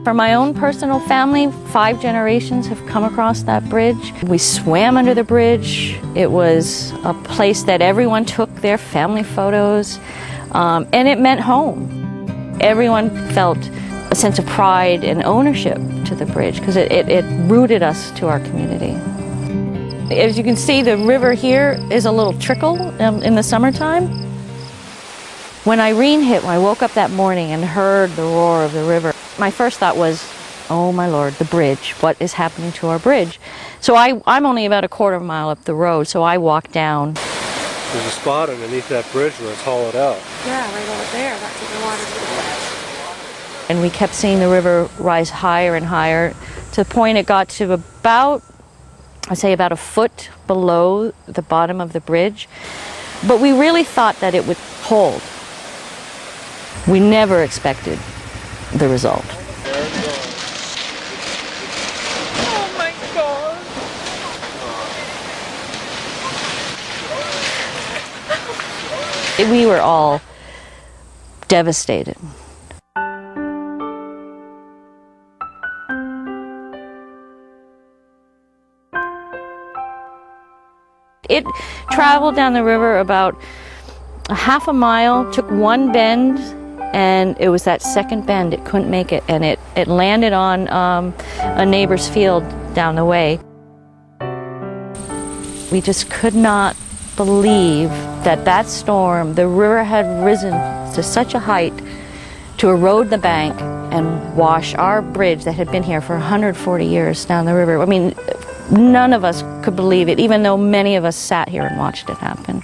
For my own personal family, 5 generations have come across that bridge. We swam under the bridge. It was a place that everyone took their family photos, and it meant home. Everyone felt a sense of pride and ownership to the bridge because it rooted us to our community. As you can see, the river here is a little trickle in the summertime. When Irene hit, when I woke up that morning and heard the roar of the river, my first thought was, oh my Lord, the bridge. What is happening to our bridge? So I'm only about a quarter mile up the road, so I walked down. There's a spot underneath that bridge where it's hollowed out. Yeah, right over there. That's where the water's going. And we kept seeing the river rise higher and higher to the point it got to about, I'd say about a foot below the bottom of the bridge. But we really thought that it would hold. We never expected the result. Oh my God. We were all devastated. It traveled down the river about a half a mile, took one bend, and it was that second bend, it couldn't make it, and it landed on a neighbor's field down the way. We just could not believe that that storm, the river had risen to such a height to erode the bank and wash our bridge that had been here for 140 years down the river. I mean, none of us could believe it, even though many of us sat here and watched it happen.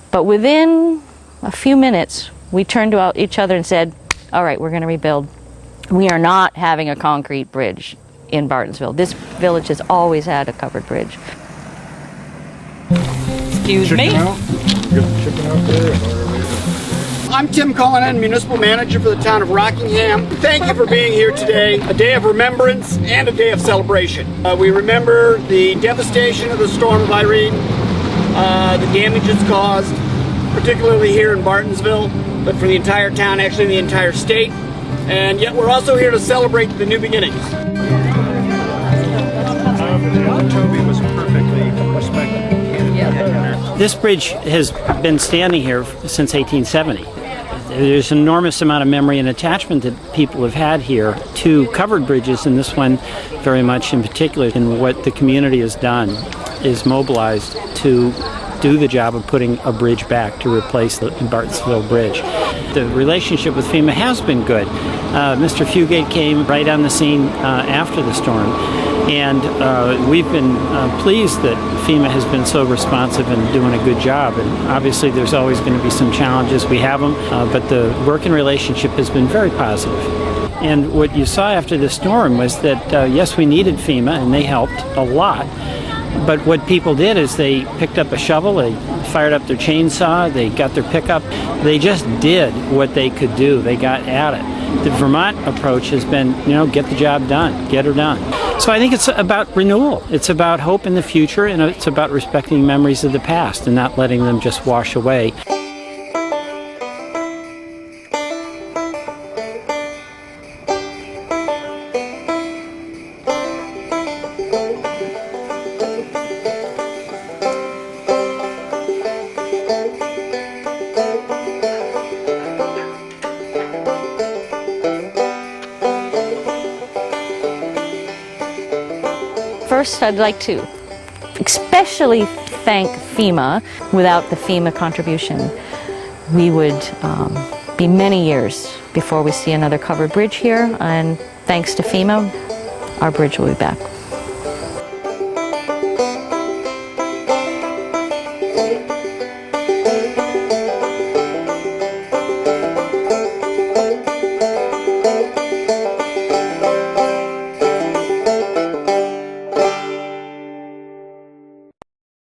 But within a few minutes, we turned to each other and said, all right, we're going to rebuild. We are not having a concrete bridge in Bartonsville. This village has always had a covered bridge. Excuse me? I'm Tim Cullinan, Municipal Manager for the town of Rockingham. Thank you for being here today, a day of remembrance and a day of celebration. We remember the devastation of the storm of Irene, the damage it's caused, particularly here in Bartonsville, but for the entire town, actually the entire state. And yet we're also here to celebrate the new beginnings. Toby was perfectly respected. This bridge has been standing here since 1870. There's an enormous amount of memory and attachment that people have had here to covered bridges, and this one very much in particular. And what the community has done is mobilized to do the job of putting a bridge back to replace the Bartonsville Bridge. The relationship with FEMA has been good. Mr. Fugate came right on the scene after the storm, and we've been pleased that FEMA has been so responsive and doing a good job. And obviously there's always going to be some challenges. We have them, but the working relationship has been very positive. And what you saw after the storm was that, yes, we needed FEMA, and they helped a lot. But what people did is they picked up a shovel, they fired up their chainsaw, they got their pickup. They just did what they could do. They got at it. The Vermont approach has been, get the job done, get her done. So I think it's about renewal. It's about hope in the future, and it's about respecting memories of the past and not letting them just wash away. First, I'd like to especially thank FEMA. Without the FEMA contribution, we would be many years before we see another covered bridge here, and thanks to FEMA, our bridge will be back.